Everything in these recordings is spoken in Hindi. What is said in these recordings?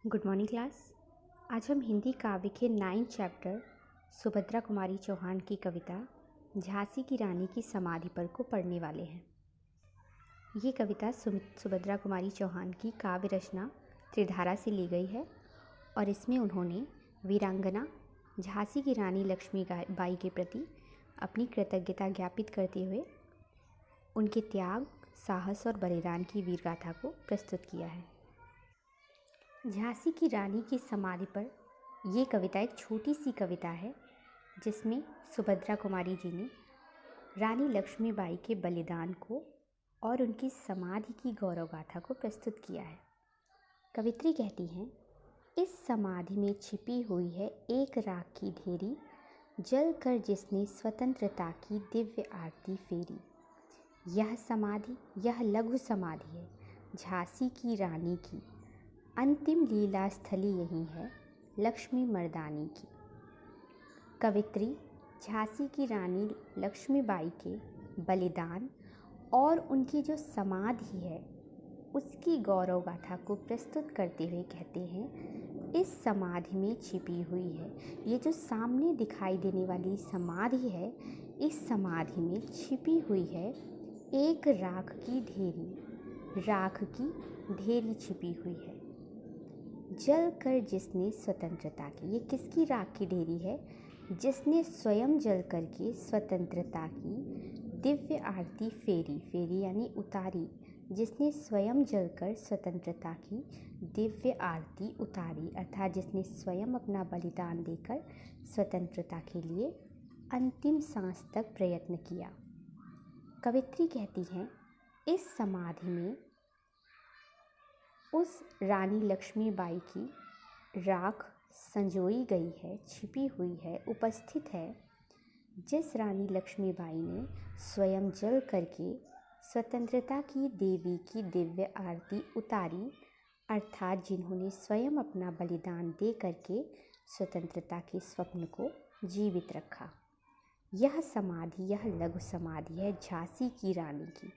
Good morning class. आज हम हिंदी काव्य के 9th चैप्टर सुभद्रा कुमारी चौहान की कविता झांसी की रानी की समाधि पर को पढ़ने वाले हैं। ये कविता सुभद्रा कुमारी चौहान की काव्य रचना त्रिधारा से ली गई है और इसमें उन्होंने वीरांगना झांसी की रानी लक्ष्मीबाई के प्रति अपनी कृतज्ञता ज्ञापित करते हुए उनके त्याग, साहस और बलिदान की वीरगाथा को प्रस्तुत किया है। झांसी की रानी की समाधि पर ये कविता एक छोटी सी कविता है जिसमें सुभद्रा कुमारी जी ने रानी लक्ष्मीबाई के बलिदान को और उनकी समाधि की गौरव गाथा को प्रस्तुत किया है। कवित्री कहती हैं, इस समाधि में छिपी हुई है एक राख की ढेरी, जल कर जिसने स्वतंत्रता की दिव्य आरती फेरी। यह समाधि, यह लघु समाधि है झांसी की रानी की, अंतिम लीला स्थली यही है लक्ष्मी मर्दानी की। कवित्री झांसी की रानी लक्ष्मीबाई के बलिदान और उनकी जो समाधि है उसकी गौरव गाथा को प्रस्तुत करते हुए कहते हैं, इस समाधि में छिपी हुई है। ये जो सामने दिखाई देने वाली समाधि है, इस समाधि में छिपी हुई है एक राख की ढेरी, राख की ढेरी छिपी हुई है। जल कर जिसने स्वतंत्रता की, ये किसकी राख की ढेरी है? जिसने स्वयं जल करके स्वतंत्रता की दिव्य आरती फेरी, फेरी यानी उतारी, जिसने स्वयं जलकर स्वतंत्रता की दिव्य आरती उतारी, अर्थात जिसने स्वयं अपना बलिदान देकर स्वतंत्रता के लिए अंतिम सांस तक प्रयत्न किया। कवित्री कहती हैं, इस समाधि में उस रानी लक्ष्मीबाई की राख संजोई गई है, छिपी हुई है, उपस्थित है, जिस रानी लक्ष्मीबाई ने स्वयं जल करके स्वतंत्रता की देवी की दिव्य आरती उतारी, अर्थात जिन्होंने स्वयं अपना बलिदान दे करके स्वतंत्रता के स्वप्न को जीवित रखा। यह समाधि, यह लघु समाधि है झांसी की रानी की।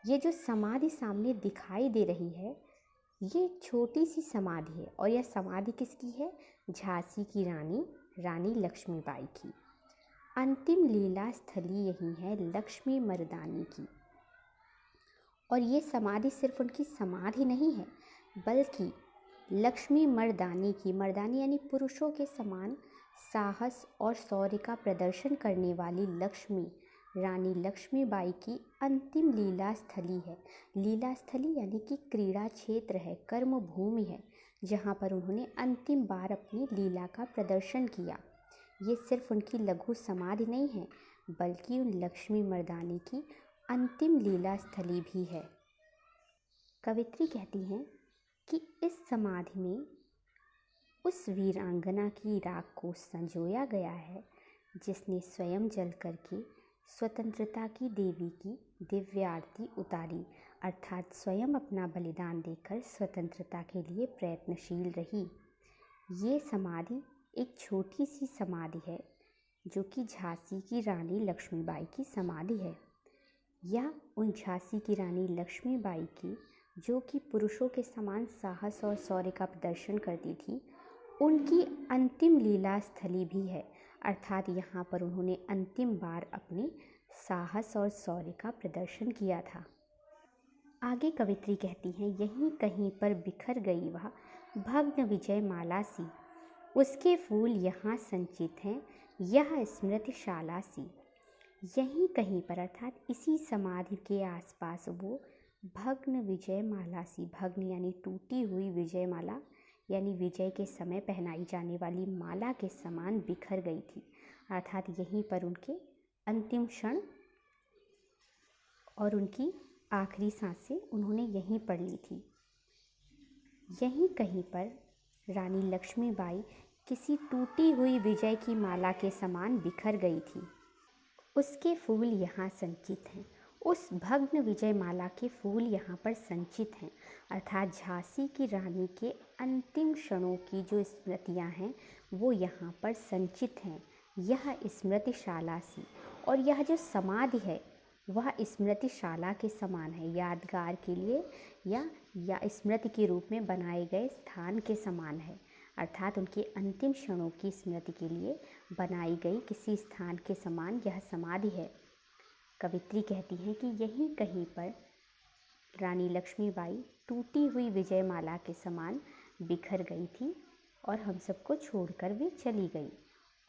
ये जो समाधि सामने दिखाई दे रही है, ये एक छोटी सी समाधि है और यह समाधि किसकी है? झांसी की रानी, रानी लक्ष्मीबाई की। अंतिम लीला स्थली यही है लक्ष्मी मर्दानी की। और ये समाधि सिर्फ उनकी समाधि नहीं है, बल्कि लक्ष्मी मर्दानी की, मर्दानी यानी पुरुषों के समान साहस और शौर्य का प्रदर्शन करने वाली लक्ष्मी, रानी लक्ष्मीबाई की अंतिम लीला स्थली है। लीला स्थली यानी कि क्रीड़ा क्षेत्र है, कर्म भूमि है, जहाँ पर उन्होंने अंतिम बार अपनी लीला का प्रदर्शन किया। ये सिर्फ उनकी लघु समाधि नहीं है, बल्कि उन लक्ष्मी मर्दानी की अंतिम लीला स्थली भी है। कवित्री कहती हैं कि इस समाधि में उस वीरांगना की राख को संजोया गया है जिसने स्वयं जल करके स्वतंत्रता की देवी की दिव्य आरती उतारी, अर्थात स्वयं अपना बलिदान देकर स्वतंत्रता के लिए प्रयत्नशील रही। ये समाधि एक छोटी सी समाधि है जो कि झांसी की रानी लक्ष्मीबाई की समाधि है। यह उन झांसी की रानी लक्ष्मीबाई की, जो कि पुरुषों के समान साहस और शौर्य का प्रदर्शन करती थी, उनकी अंतिम लीला स्थली भी है, अर्थात यहाँ पर उन्होंने अंतिम बार अपने साहस और शौर्य का प्रदर्शन किया था। आगे कवित्री कहती हैं, यहीं कहीं पर बिखर गई वह भग्न विजय माला सी, उसके फूल यहाँ संचित हैं यह स्मृतिशाला सी। यहीं कहीं पर, अर्थात इसी समाधि के आसपास वो भग्न विजय माला सी, भग्न यानी टूटी हुई विजय माला, यानी विजय के समय पहनाई जाने वाली माला के समान बिखर गई थी, अर्थात यहीं पर उनके अंतिम क्षण और उनकी आखिरी सांसें उन्होंने यहीं पर ली थी। यहीं कहीं पर रानी लक्ष्मीबाई किसी टूटी हुई विजय की माला के समान बिखर गई थी। उसके फूल यहाँ संचित हैं, उस भग्न विजय माला के फूल यहाँ पर संचित हैं, अर्थात झांसी की रानी के अंतिम क्षणों की जो स्मृतियाँ हैं वो यहाँ पर संचित हैं। यह स्मृतिशाला सी, और यह जो समाधि है वह स्मृतिशाला के समान है, यादगार के लिए या या स्मृति के रूप में बनाए गए स्थान के समान है, अर्थात उनके अंतिम क्षणों की स्मृति के लिए बनाई गई किसी स्थान के समान यह समाधि है। कवित्री कहती हैं कि यहीं कहीं पर रानी लक्ष्मीबाई टूटी हुई विजयमाला के समान बिखर गई थी और हम सबको छोड़कर वे चली गई,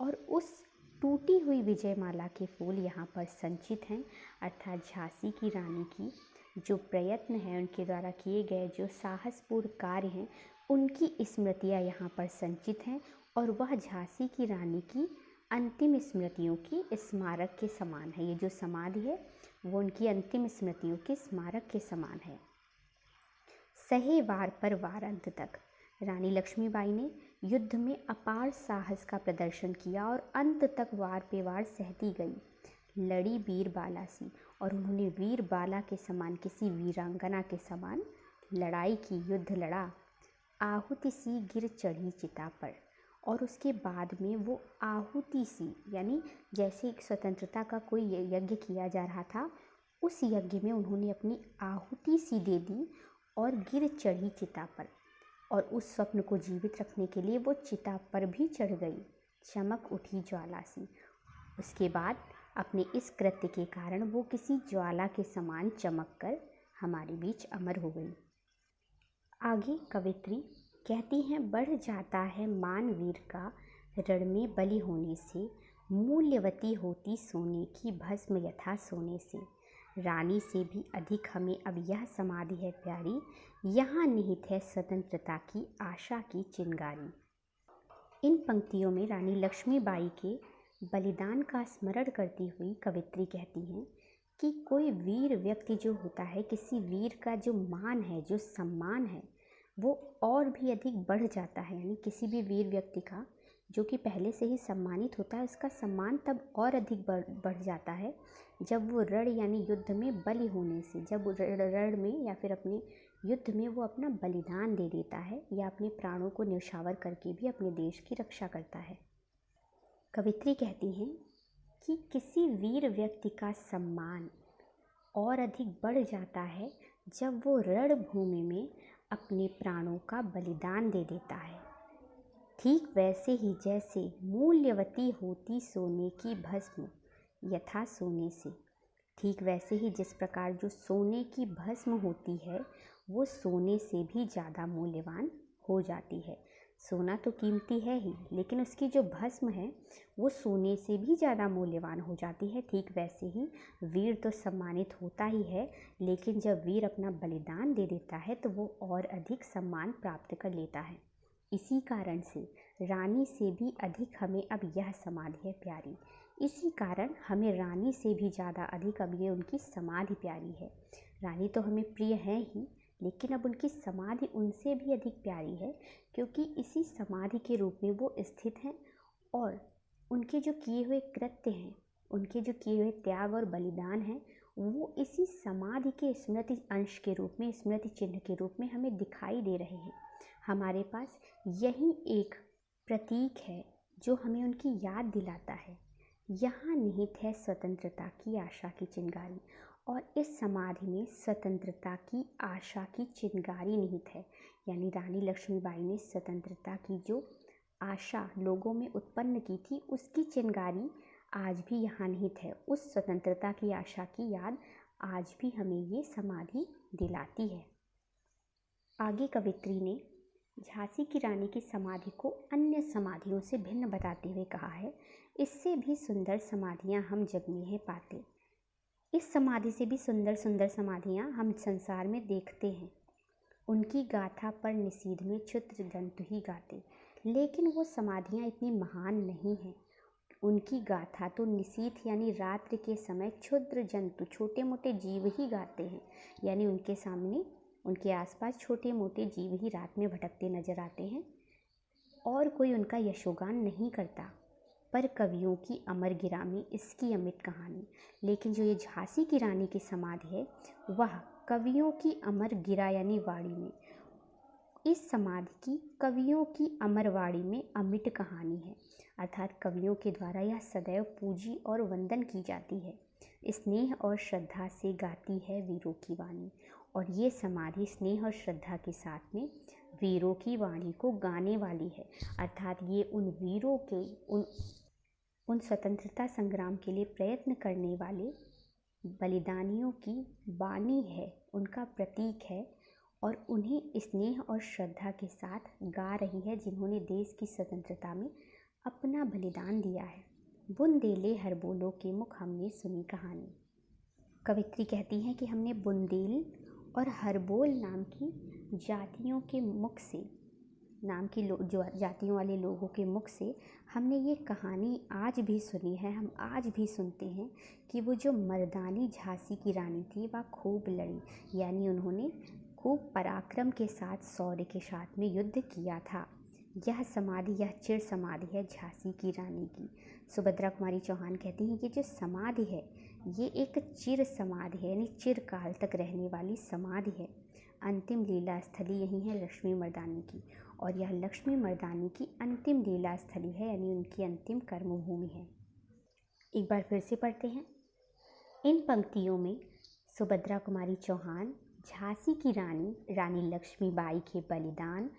और उस टूटी हुई विजयमाला के फूल यहाँ पर संचित हैं, अर्थात झांसी की रानी की जो प्रयत्न है, उनके द्वारा किए गए जो साहसपूर्ण कार्य हैं, उनकी स्मृतियाँ यहाँ पर संचित हैं, और वह झांसी की रानी की अंतिम स्मृतियों की स्मारक के समान है। ये जो समाधि है वो उनकी अंतिम स्मृतियों के स्मारक के समान है। सहे वार पर वार अंत तक। रानी लक्ष्मीबाई ने युद्ध में अपार साहस का प्रदर्शन किया और अंत तक वार पे वार सहती गई, लड़ी वीरबाला सी, और उन्होंने वीरबाला के समान, किसी वीरांगना के समान लड़ाई की, युद्ध लड़ा। आहुति सी गिर चढ़ी चिता पर, और उसके बाद में वो आहुति सी, यानी जैसे एक स्वतंत्रता का कोई यज्ञ किया जा रहा था, उस यज्ञ में उन्होंने अपनी आहुति सी दे दी और गिर चढ़ी चिता पर, और उस स्वप्न को जीवित रखने के लिए वो चिता पर भी चढ़ गई, चमक उठी ज्वाला सी। उसके बाद अपने इस कृत्य के कारण वो किसी ज्वाला के समान चमक कर हमारे बीच अमर हो गई। आगे कवित्री कहती हैं, बढ़ जाता है मान वीर का रण में बलि होने से, मूल्यवती होती सोने की भस्म यथा सोने से। रानी से भी अधिक हमें अब यह समाधि है प्यारी, यहाँ निहित है स्वतंत्रता की आशा की चिंगारी। इन पंक्तियों में रानी लक्ष्मीबाई के बलिदान का स्मरण करती हुई कवित्री कहती हैं कि कोई वीर व्यक्ति जो होता है, किसी वीर का जो मान है, जो सम्मान है, वो और भी अधिक बढ़ जाता है। यानी किसी भी वीर व्यक्ति का जो कि पहले से ही सम्मानित होता है, उसका सम्मान तब और अधिक बढ़ जाता है जब वो रण यानी युद्ध में बलि होने से, जब रण में या फिर अपने युद्ध में वो अपना बलिदान दे देता है या अपने प्राणों को न्यौछावर करके भी अपने देश की रक्षा करता है। कवित्री कहती हैं कि किसी वीर व्यक्ति का सम्मान और अधिक बढ़ जाता है जब वो रणभूमि में अपने प्राणों का बलिदान दे देता है। ठीक वैसे ही जैसे मूल्यवती होती सोने की भस्म यथा सोने से, ठीक वैसे ही जिस प्रकार जो सोने की भस्म होती है वो सोने से भी ज़्यादा मूल्यवान हो जाती है। सोना तो कीमती है ही, लेकिन उसकी जो भस्म है वो सोने से भी ज़्यादा मूल्यवान हो जाती है। ठीक वैसे ही वीर तो सम्मानित होता ही है, लेकिन जब वीर अपना बलिदान दे देता है तो वो और अधिक सम्मान प्राप्त कर लेता है। इसी कारण से रानी से भी अधिक हमें अब यह समाधि है प्यारी। इसी कारण हमें रानी से भी ज़्यादा अधिक अब ये उनकी समाधि प्यारी है। रानी तो हमें प्रिय है ही, लेकिन अब उनकी समाधि उनसे भी अधिक प्यारी है, क्योंकि इसी समाधि के रूप में वो स्थित हैं और उनके जो किए हुए कृत्य हैं, उनके जो किए हुए त्याग और बलिदान हैं, वो इसी समाधि के स्मृति अंश के रूप में, स्मृति चिन्ह के रूप में हमें दिखाई दे रहे हैं। हमारे पास यही एक प्रतीक है जो हमें उनकी याद दिलाता है। यहाँ निहित है स्वतंत्रता की आशा की चिंगारी, और इस समाधि में स्वतंत्रता की आशा की चिंगारी निहित है। यानी रानी लक्ष्मीबाई ने स्वतंत्रता की जो आशा लोगों में उत्पन्न की थी, उसकी चिंगारी आज भी यहाँ निहित है। उस स्वतंत्रता की आशा की याद आज भी हमें ये समाधि दिलाती है। आगे कवित्री ने झांसी की रानी की समाधि को अन्य समाधियों से भिन्न बताते हुए कहा है, इससे भी सुंदर समाधियाँ हम जग में है पाते। इस समाधि से भी सुंदर सुंदर समाधियाँ हम संसार में देखते हैं। उनकी गाथा पर निषीध में क्षुद्र जंतु ही गाते, लेकिन वो समाधियाँ इतनी महान नहीं हैं। उनकी गाथा तो निषीध यानी रात्रि के समय क्षुद्र जंतु, छोटे मोटे जीव ही गाते हैं। यानी उनके सामने, उनके आसपास छोटे मोटे जीव ही रात में भटकते नजर आते हैं और कोई उनका यशोगान नहीं करता। पर कवियों की अमर गिरा में इसकी अमिट कहानी। लेकिन जो ये झांसी की रानी की समाधि है, वह कवियों की अमर गिरा यानी वाणी में, इस समाधि की कवियों की अमर वाणी में अमिट कहानी है। अर्थात कवियों के द्वारा यह सदैव पूजी और वंदन की जाती है। स्नेह और श्रद्धा से गाती है वीरों की वाणी, और ये समाधि स्नेह और श्रद्धा के साथ में वीरों की वाणी को गाने वाली है। अर्थात ये उन वीरों के उन स्वतंत्रता संग्राम के लिए प्रयत्न करने वाले बलिदानियों की वाणी है, उनका प्रतीक है और उन्हें स्नेह और श्रद्धा के साथ गा रही है, जिन्होंने देश की स्वतंत्रता में अपना बलिदान दिया है। बुंदेले हरबोलों के मुख हमने सुनी कहानी। कवित्री कहती हैं कि हमने बुंदेल और हरबोल नाम की जातियों के मुख से, नाम की जो जातियों वाले लोगों के मुख से हमने ये कहानी आज भी सुनी है। हम आज भी सुनते हैं कि वो जो मर्दानी झांसी की रानी थी वह खूब लड़ी, यानी उन्होंने खूब पराक्रम के साथ शौर्य के साथ में युद्ध किया था। यह समाधि, यह चिर समाधि है झांसी की रानी की। सुभद्रा कुमारी चौहान कहती हैं कि जो समाधि है ये एक चिर समाधि है, यानी चिरकाल तक रहने वाली समाधि है। अंतिम लीला स्थली यही है लक्ष्मी मर्दानी की, और यह लक्ष्मी मर्दानी की अंतिम लीला स्थली है, यानी उनकी अंतिम कर्मभूमि है। एक बार फिर से पढ़ते हैं। इन पंक्तियों में सुभद्रा कुमारी चौहान झांसी की रानी लक्ष्मीबाई के बलिदान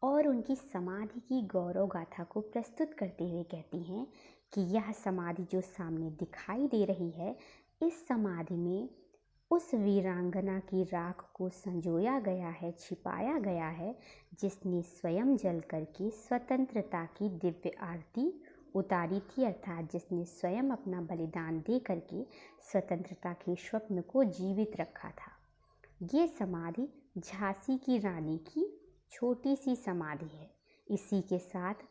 और उनकी समाधि की गौरव गाथा को प्रस्तुत करते हुए कहती हैं कि यह समाधि जो सामने दिखाई दे रही है, इस समाधि में उस वीरांगना की राख को संजोया गया है, छिपाया गया है, जिसने स्वयं जल करके स्वतंत्रता की दिव्य आरती उतारी थी। अर्थात जिसने स्वयं अपना बलिदान दे करके स्वतंत्रता के स्वप्न को जीवित रखा था। ये समाधि झांसी की रानी की छोटी सी समाधि है। इसी के साथ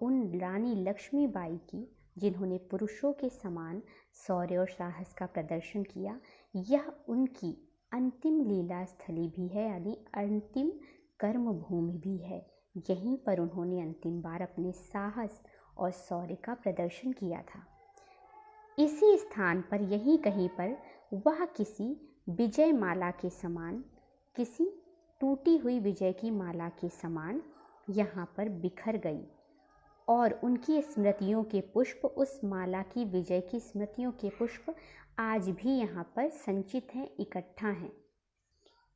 उन रानी लक्ष्मीबाई की, जिन्होंने पुरुषों के समान शौर्य और साहस का प्रदर्शन किया, यह उनकी अंतिम लीला स्थली भी है, यानी अंतिम कर्म भूमि भी है। यहीं पर उन्होंने अंतिम बार अपने साहस और शौर्य का प्रदर्शन किया था। इसी स्थान पर, यहीं कहीं पर वह किसी विजय माला के समान, किसी टूटी हुई विजय की माला के समान यहाँ पर बिखर गई, और उनकी स्मृतियों के पुष्प, उस माला की, विजय की स्मृतियों के पुष्प आज भी यहाँ पर संचित हैं, इकट्ठा हैं।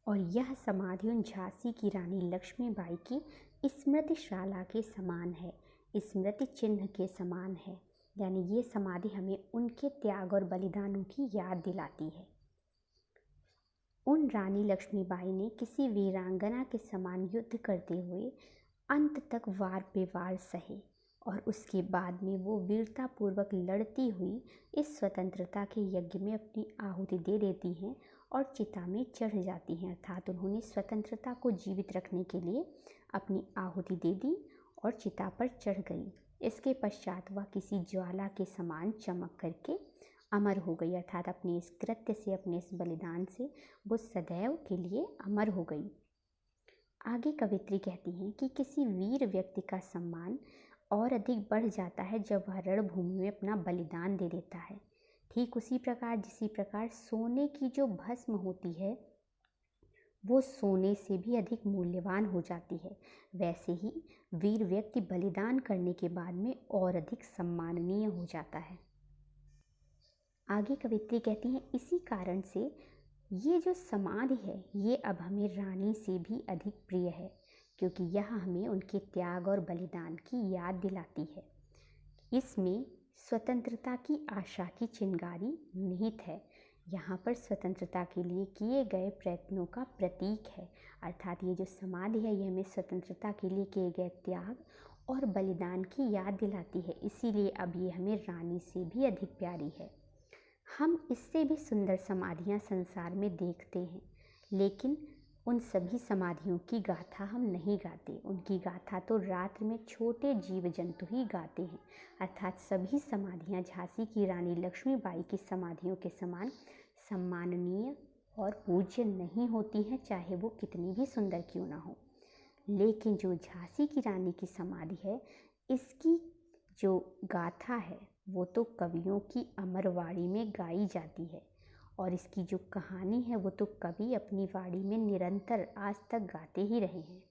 और यह समाधि उन झांसी की रानी लक्ष्मीबाई की स्मृतिशाला के समान है, स्मृति चिन्ह के समान है। यानी ये समाधि हमें उनके त्याग और बलिदानों की याद दिलाती है। उन रानी लक्ष्मीबाई ने किसी वीरांगना के समान युद्ध करते हुए अंत तक वार पे वार सहे, और उसके बाद में वो वीरतापूर्वक लड़ती हुई इस स्वतंत्रता के यज्ञ में अपनी आहुति दे देती हैं और चिता में चढ़ जाती हैं। अर्थात उन्होंने स्वतंत्रता को जीवित रखने के लिए अपनी आहुति दे दी और चिता पर चढ़ गई। इसके पश्चात वह किसी ज्वाला के समान चमक करके अमर हो गई। अर्थात अपने इस कृत्य से, अपने इस बलिदान से वो सदैव के लिए अमर हो गई। आगे कवित्री कहती हैं कि किसी वीर व्यक्ति का सम्मान और अधिक बढ़ जाता है जब वह रणभूमि में अपना बलिदान दे देता है। ठीक उसी प्रकार, जिसी प्रकार सोने की जो भस्म होती है वो सोने से भी अधिक मूल्यवान हो जाती है, वैसे ही वीर व्यक्ति बलिदान करने के बाद में और अधिक सम्माननीय हो जाता है। आगे कवित्री कहती हैं, इसी कारण से ये जो समाधि है ये अब हमें रानी से भी अधिक प्रिय है, क्योंकि यह हमें उनके त्याग और बलिदान की याद दिलाती है। इसमें स्वतंत्रता की आशा की चिंगारी निहित है। यहाँ पर स्वतंत्रता के लिए किए गए प्रयत्नों का प्रतीक है। अर्थात ये जो समाधि है ये हमें स्वतंत्रता के लिए किए गए त्याग और बलिदान की याद दिलाती है। इसीलिए अब ये हमें रानी से भी अधिक प्यारी है। हम इससे भी सुंदर समाधियाँ संसार में देखते हैं, लेकिन उन सभी समाधियों की गाथा हम नहीं गाते। उनकी गाथा तो रात्रि में छोटे जीव जंतु ही गाते हैं। अर्थात सभी समाधियाँ झांसी की रानी लक्ष्मीबाई की समाधियों के समान सम्माननीय और पूज्य नहीं होती हैं, चाहे वो कितनी भी सुंदर क्यों ना हो। लेकिन जो झांसी की रानी की समाधि है, इसकी जो गाथा है वो तो कवियों की अमरवाणी में गाई जाती है, और इसकी जो कहानी है वो तो कवि अपनी वाणी में निरंतर आज तक गाते ही रहे हैं।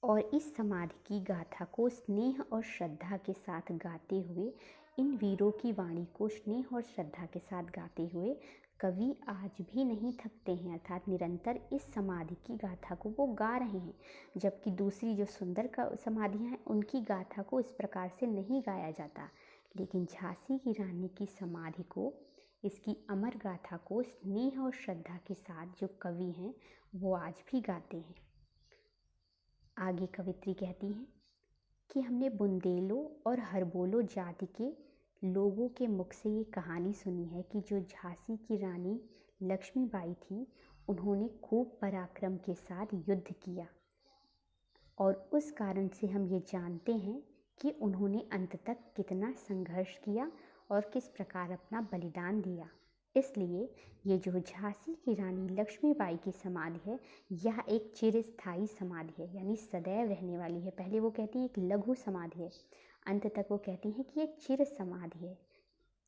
और इस समाधि की गाथा को स्नेह और श्रद्धा के साथ गाते हुए, इन वीरों की वाणी को स्नेह और श्रद्धा के साथ गाते हुए कवि आज भी नहीं थकते हैं, अर्थात निरंतर इस समाधि की गाथा को वो गा रहे हैं। जबकि दूसरी जो सुंदर समाधियाँ हैं उनकी गाथा को इस प्रकार से नहीं गाया जाता, लेकिन झांसी की रानी की समाधि को, इसकी अमर गाथा को स्नेह और श्रद्धा के साथ जो कवि हैं वो आज भी गाते हैं। आगे कवित्री कहती हैं कि हमने बुंदेलो और हरबोलो जाति के लोगों के मुख से ये कहानी सुनी है कि जो झांसी की रानी लक्ष्मीबाई थी, उन्होंने खूब पराक्रम के साथ युद्ध किया और उस कारण से हम ये जानते हैं कि उन्होंने अंत तक कितना संघर्ष किया और किस प्रकार अपना बलिदान दिया। इसलिए ये जो झांसी की रानी लक्ष्मीबाई की समाधि है, यह एक चिरस्थायी समाधि है, यानी सदैव रहने वाली है। पहले वो कहती है एक लघु समाधि है, अंत तक वो कहती हैं कि एक चिर समाधि है,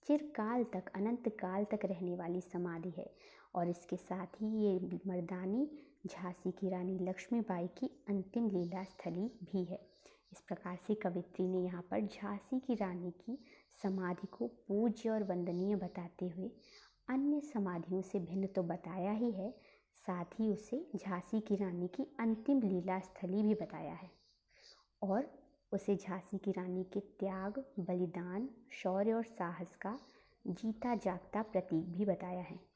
चिरकाल तक, अनंत काल तक रहने वाली समाधि है। और इसके साथ ही ये मर्दानी झांसी की रानी लक्ष्मीबाई की अंतिम लीला स्थली भी है। इस प्रकार से कवित्री ने यहाँ पर झांसी की रानी की समाधि को पूज्य और वंदनीय बताते हुए अन्य समाधियों से भिन्न तो बताया ही है, साथ ही उसे झांसी की रानी की अंतिम लीला स्थली भी बताया है और उसे झांसी की रानी के त्याग, बलिदान, शौर्य और साहस का जीता जागता प्रतीक भी बताया है।